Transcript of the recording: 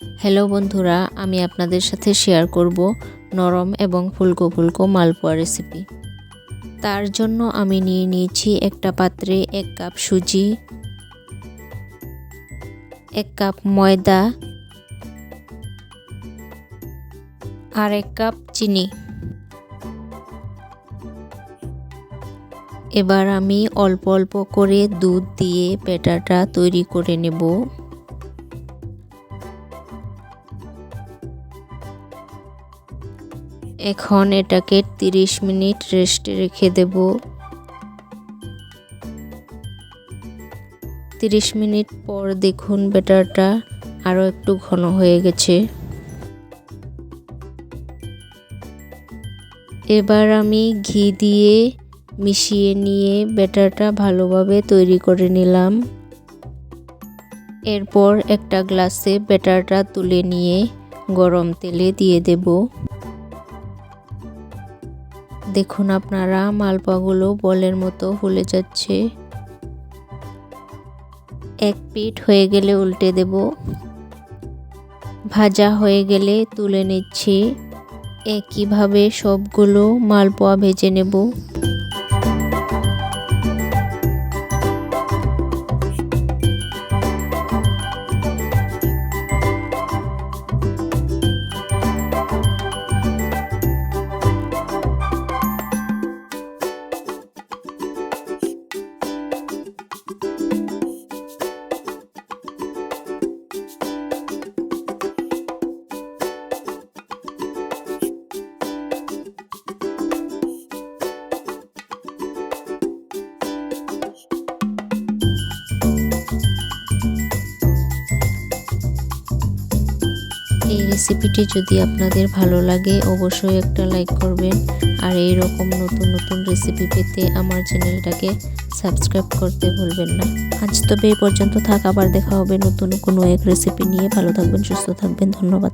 Hello বন্ধুরা, আমি আপনাদের সাথে শেয়ার করব নরম এবং ফুলকো ফুলকো মালপোয়া রেসিপি। তার জন্য আমি নিয়ে নিয়েছি একটা পাত্রে 1 কাপ সুজি, 1 কাপ ময়দা আর 1 কাপ চিনি। এবার আমি অল্প অল্প করে দুধ দিয়ে ব্যাটারটা তৈরি করে নেব। এখন এটাকে 30 মিনিট রেস্টে রেখে দেব। 30 মিনিট পর দেখুন ব্যাটারটা আরও একটু ঘন হয়ে গেছে। এবার আমি ঘি দিয়ে মিশিয়ে নিয়ে ব্যাটারটা ভালোভাবে তৈরি করে নিলাম। এরপর একটা গ্লাসে ব্যাটারটা তুলে নিয়ে গরম তেলে দিয়ে দেব। দেখুন আপনারা মালপোয়াগুলো বলের মতো ফুলে যাচ্ছে। এক পিঠ হয়ে গেলে উল্টে দেব। ভাজা হয়ে গেলে তুলে নিচ্ছি। একইভাবে সবগুলো মালপোয়া ভেজে নেব। এই রেসিপিটি যদি আপনাদের ভালো লাগে অবশ্যই একটা লাইক করবেন, আর এই রকম নতুন নতুন রেসিপি পেতে আমার চ্যানেলটাকে সাবস্ক্রাইব করতে ভুলবেন না। আজ তবে এই পর্যন্ত থাক, আবার দেখা হবে নতুন কোনো এক রেসিপি নিয়ে। ভালো থাকবেন, সুস্থ থাকবেন, ধন্যবাদ।